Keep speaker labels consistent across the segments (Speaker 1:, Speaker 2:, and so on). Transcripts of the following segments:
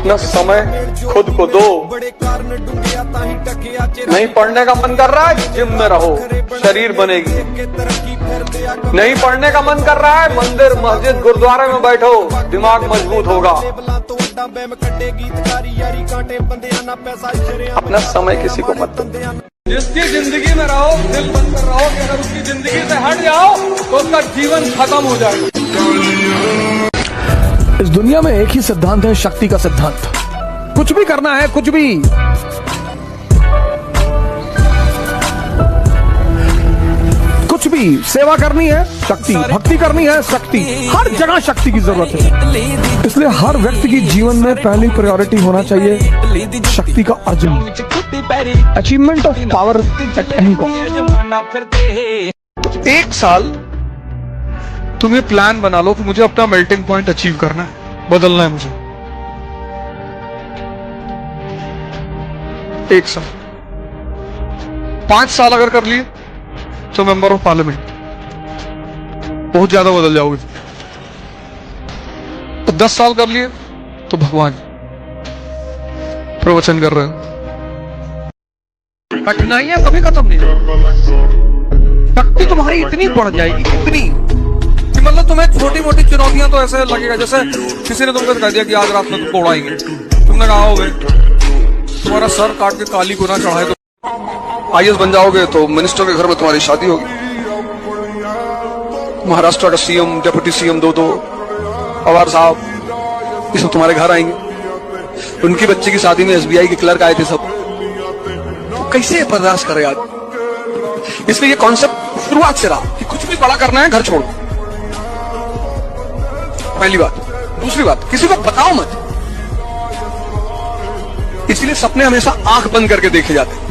Speaker 1: अपना समय खुद को दो। नहीं पढ़ने का मन कर रहा है, जिम में रहो, शरीर बनेगी। नहीं पढ़ने का मन कर रहा है, मंदिर मस्जिद गुरुद्वारे में बैठो, दिमाग मजबूत होगा। अपना समय किसी को मत दो। जिसकी जिंदगी में रहो, दिल बनकर रहो कि अगर उसकी जिंदगी से हट जाओ तो उसका जीवन खत्म हो जाएगा।
Speaker 2: इस दुनिया में एक ही सिद्धांत है, शक्ति का सिद्धांत। कुछ भी करना है, कुछ भी, सेवा करनी है, शक्ति, भक्ति करनी है, शक्ति, हर जगह शक्ति की जरूरत है। इसलिए हर व्यक्ति की जीवन में पहली प्रायोरिटी होना चाहिए शक्ति का अर्जन, achievement of power at any cost.
Speaker 1: एक साल तुम ये प्लान बना लो कि मुझे अपना मेल्टिंग पॉइंट अचीव करना है, बदलना है मुझे। एक साल, 5 साल अगर कर लिए तो मेंबर ऑफ पार्लियामेंट, बहुत ज्यादा बदल जाओगे। तो 10 साल कर लिए तो भगवान प्रवचन कर रहे हो। कठिनाइयां कभी खत्म नहीं होगी। शक्ति तुम्हारी इतनी बढ़ जाएगी, इतनी कि मतलब तुम्हें छोटी मोटी चुनौतियां तो ऐसे लगेगा जैसे किसी ने तुमको कह दिया कि आज रात में तुमको उड़ाएंगे। तुमने कहा हो गए, तुम्हारा सर काट के काली को ना चढ़ाए तो IAS बन जाओगे, तो मिनिस्टर के घर में तुम्हारी शादी होगी। महाराष्ट्र का CM, डिप्टी CM दो पवार साहब, ये सब तुम्हारे घर आएंगे। उनकी बच्ची की शादी में SBI के क्लर्क आए थे सब। तो कैसे बर्दाश्त करे आज? इसलिए ये कॉन्सेप्ट शुरुआत से रहा कि कुछ भी बड़ा करना है, घर छोड़ो। पहली बात। दूसरी बात, किसी को बताओ मत। इसलिए सपने हमेशा आंख बंद करके देखे जाते हैं।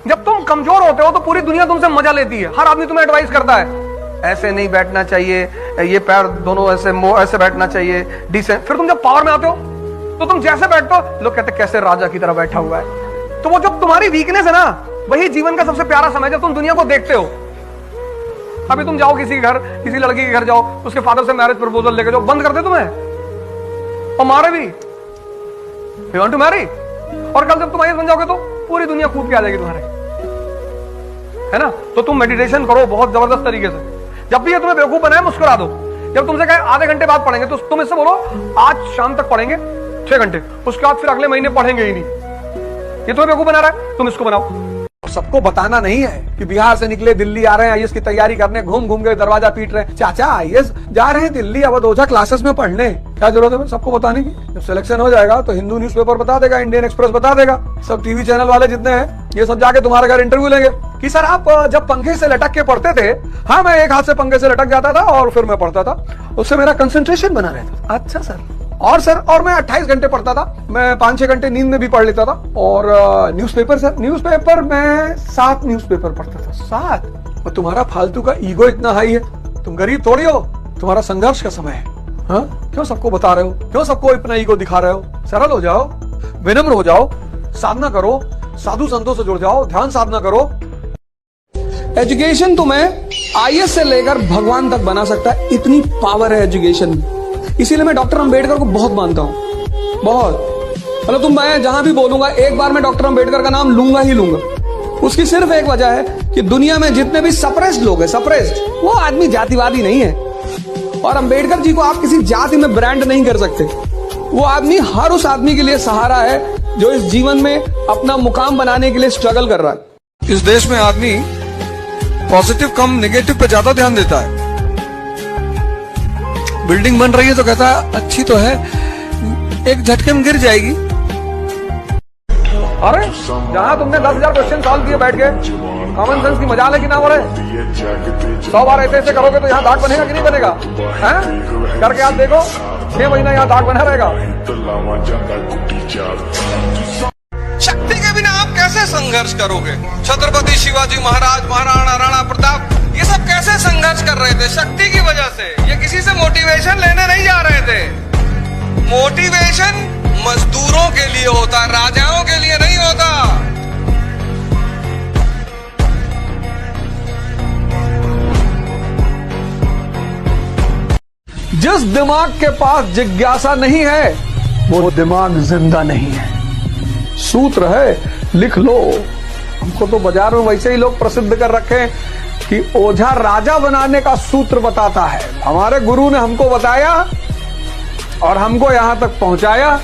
Speaker 1: जब तुम कमजोर होते हो तो पूरी दुनिया तुमसे मजा लेती है। हर आदमी तुम्हें एडवाइस करता है, ऐसे नहीं बैठना चाहिए, ये पैर दोनों ऐसे बैठना चाहिए, डिसेंट। फिर तुम जब पावर में आते हो तो तुम जैसे बैठते हो, लोग कहते कैसे राजा की तरह बैठा हुआ है। तो वो जो तुम्हारी वीकनेस है ना, वही जीवन का सबसे प्यारा समय, जब तुम दुनिया को देखते हो। अभी तुम जाओ किसी घर, किसी लड़की के घर जाओ, उसके फादर से मैरिज प्रपोजल लेके जाओ, बंद कर दे तुम्हें और मारे भी, यू वांट टू मैरी। और कल जब तुम IAS बन जाओगे तो पूरी दुनिया कूद के आ जाएगी तुम्हारे, है ना। तो तुम मेडिटेशन करो बहुत जबरदस्त तरीके से। जब भी ये तुम्हें बेवकूफ बनाए, मुस्कुरा दो। जब तुमसे कहे आधे घंटे बाद पढ़ेंगे, तो तुम इससे बोलो आज शाम तक पढ़ेंगे 6 घंटे, उसके बाद फिर अगले महीने पढ़ेंगे ही नहीं। ये तुम्हें बेवकूफ बना रहा है, तुम इसको बनाओ। सबको बताना नहीं है कि बिहार से निकले दिल्ली आ रहे हैं IAS की तैयारी करने, घूम घूम के दरवाजा पीट रहे हैं। चाचा IAS जा रहे हैं दिल्ली अवध ओझा क्लासेस में पढ़ने, क्या जरूरत है सबको बताने की? जब सिलेक्शन हो जाएगा तो हिंदू न्यूज़पेपर बता देगा, इंडियन एक्सप्रेस बता देगा, सब टीवी चैनल वाले जितने हैं ये सब जाके तुम्हारे घर इंटरव्यू लेंगे कि सर आप जब पंखे से लटक के पढ़ते थे। हाँ, मैं एक हाथ से पंखे से लटक जाता था और फिर मैं पढ़ता था, उससे मेरा कंसंट्रेशन बना रहता था। अच्छा सर। और सर, और मैं 28 घंटे पढ़ता था, मैं 5-6 घंटे नींद में भी पढ़ लेता था। और न्यूज़पेपर सर, न्यूज़पेपर मैं 7 न्यूज़पेपर पढ़ता था, 7। और तुम्हारा फालतू का ईगो इतना हाई है, तुम गरीब थोड़ी हो, तुम्हारा संघर्ष का समय है। हाँ, क्यों सबको बता रहे हो? क्यों सबको इतना ईगो दिखा रहे हो? सरल हो जाओ, विनम्र हो जाओ, साधना करो, साधु संतों से जुड़ जाओ, ध्यान साधना करो। एजुकेशन तुम्हें IAS से लेकर भगवान तक बना सकता है, इतनी पावर है एजुकेशन में। इसीलिए मैं डॉक्टर अंबेडकर को बहुत मानता हूं, बहुत। मतलब मैं जहां भी बोलूंगा, एक बार मैं डॉक्टर अंबेडकर का नाम लूंगा ही लूंगा। उसकी सिर्फ एक वजह है कि दुनिया में जितने भी सप्रेस्ड लोग हैं, सप्रेस्ड, वो आदमी जातिवादी नहीं है। और अंबेडकर जी को आप किसी जाति में ब्रांड नहीं कर सकते। वो आदमी हर उस आदमी के लिए सहारा है जो इस जीवन में अपना मुकाम बनाने के लिए स्ट्रगल कर रहा है। इस देश में आदमी पॉजिटिव कम नेगेटिव पे ज्यादा ध्यान देता है। बिल्डिंग बन रही है तो कहता है अच्छी तो है, एक झटके में गिर जाएगी। अरे जहां तुमने 10,000 क्वेश्चन सॉल्व किए बैठ के, कॉमन सेंस की मजाल है कि ना बोले? 100 बार ऐसे करोगे तो यहाँ दाग बनेगा कि नहीं बनेगा? हैं? करके आप देखो, 6 महीना यहाँ दाग बना रहेगा। शक्ति के बिना आप कैसे संघर्ष करोगे? छत्रपति शिवाजी महाराज, महाराणा, राणा प्रताप, ये सब कैसे संघर्ष कर रहे थे? शक्ति की वजह से। ये किसी से मोटिवेशन लेने नहीं जा रहे थे। मोटिवेशन मजदूरों के लिए होता, राजाओं के लिए नहीं होता।
Speaker 2: जिस दिमाग के पास जिज्ञासा नहीं है वो दिमाग जिंदा नहीं है। सूत्र है, लिख लो। हमको तो बाजार में वैसे ही लोग प्रसिद्ध कर रखे हैं कि ओझा राजा बनाने का सूत्र बताता है। हमारे गुरु ने हमको बताया और हमको यहां तक पहुंचाया।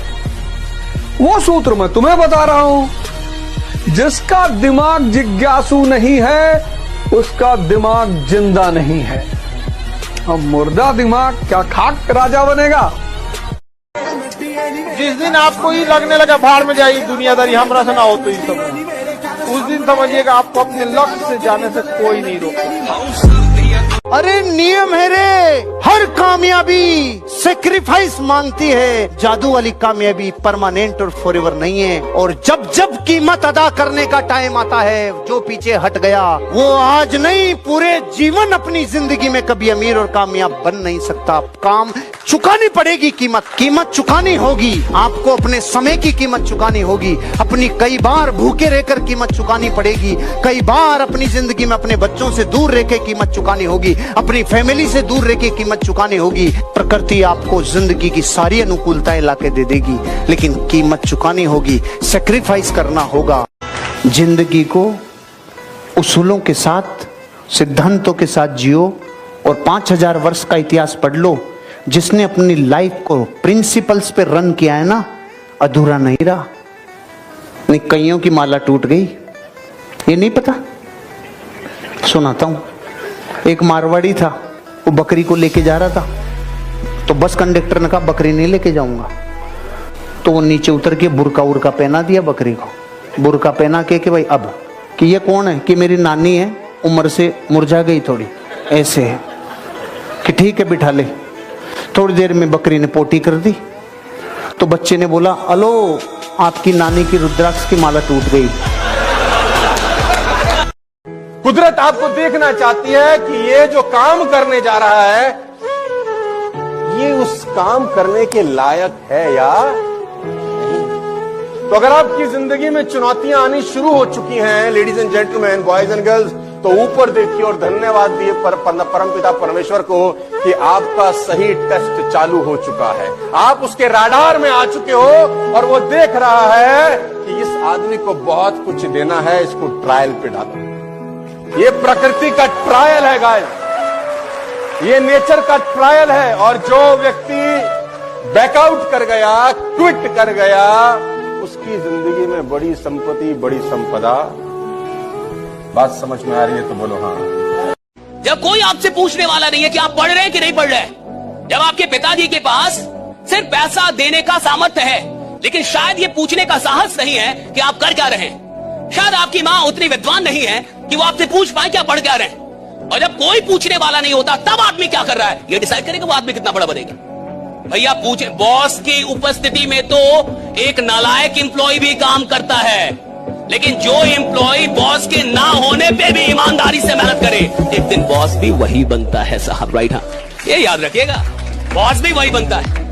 Speaker 2: वो सूत्र मैं तुम्हें बता रहा हूं। जिसका दिमाग जिज्ञासु नहीं है उसका दिमाग जिंदा नहीं है। अब मुर्दा दिमाग क्या खाक राजा बनेगा?
Speaker 3: जिस दिन आपको ही लगने लगा भाड़ में जाएगी दुनियादारी, हमरा से ना हो तो ही सब, उस दिन समझिएगा आपको अपने लक्ष्य से जाने से कोई नहीं रोकता। अरे नियम है रे, हर कामयाबी सेक्रीफाइस मांगती है। जादू वाली कामयाबी परमानेंट और फॉरएवर नहीं है। और जब जब कीमत अदा करने का टाइम आता है, जो पीछे हट गया वो आज नहीं पूरे जीवन अपनी जिंदगी में कभी अमीर और कामयाब बन नहीं सकता। काम चुकानी पड़ेगी, कीमत चुकानी होगी। आपको अपने समय की कीमत चुकानी होगी। अपनी कई बार भूखे रहकर कीमत चुकानी पड़ेगी। कई बार अपनी जिंदगी में अपने बच्चों से दूर रह के कीमत चुकानी होगी। अपनी फैमिली से दूर रह के कीमत चुकानी होगी। प्रकृति आपको जिंदगी की सारी अनुकूलताएं लाके दे देगी, लेकिन कीमत चुकानी होगी, सेक्रीफाइस करना होगा। जिंदगी को उसूलों के साथ, सिद्धांतों के साथ जियो और 5000 वर्ष का इतिहास पढ़ लो। जिसने अपनी लाइफ को प्रिंसिपल्स पे रन किया है ना, अधूरा नहीं रहा। नहीं, कईयों की माला टूट गई, ये नहीं पता। सुनाता हूं। एक मारवाड़ी था, वो बकरी को लेके जा रहा था। तो बस कंडक्टर ने कहा बकरी नहीं लेके जाऊंगा। तो वो नीचे उतर के बुरका उरका पहना दिया बकरी को। बुरका पहना के कि भाई अब कि ये कौन है, कि मेरी नानी है, उम्र से मुरझा गई थोड़ी, ऐसे है कि ठीक है बिठा ले। थोड़ी देर में बकरी ने पोटी कर दी। तो बच्चे ने बोला, अलो आपकी नानी की रुद्राक्ष की माला टूट गई। कुदरत आपको देखना चाहती है कि ये जो काम करने जा रहा है, ये उस काम करने के लायक है या नहीं। तो अगर आपकी जिंदगी में चुनौतियां आनी शुरू हो चुकी हैं, ladies and gentleman, boys and girls, तो ऊपर देखिए और धन्यवाद दिए परमपिता परमेश्वर को कि आपका सही टेस्ट चालू हो चुका है। आप उसके राडार में आ चुके हो और वो देख रहा है कि इस आदमी को बहुत कुछ देना है, इसको ट्रायल पे डालो। ये प्रकृति का ट्रायल है गाइस, ये नेचर का ट्रायल है। और जो व्यक्ति बैकआउट कर गया, क्विट कर गया, उसकी जिंदगी में बड़ी संपत्ति, बड़ी संपदा। बात समझ में आ रही है तो बोलो हाँ।
Speaker 4: जब कोई आपसे पूछने वाला नहीं है कि आप पढ़ रहे हैं कि नहीं पढ़ रहे, जब आपके पिताजी के पास सिर्फ पैसा देने का सामर्थ्य है, लेकिन शायद ये पूछने का साहस नहीं है कि आप कर क्या रहे हैं। शायद आपकी माँ उतनी विद्वान नहीं है कि वो आपसे पूछ पाए क्या पढ़ क्या रहे हैं। और जब कोई पूछने वाला नहीं होता, तब आदमी क्या कर रहा है ये डिसाइड करेगा वो आदमी कितना बड़ा बनेगा। भैया पूछे, बॉस की उपस्थिति में तो एक नालायक एम्प्लॉय भी काम करता है, लेकिन जो एम्प्लॉय बॉस के ना होने पे भी ईमानदारी से मेहनत करे, एक दिन बॉस भी वही बनता है साहब। राइट, हाँ, ये याद रखिएगा, बॉस भी वही बनता है।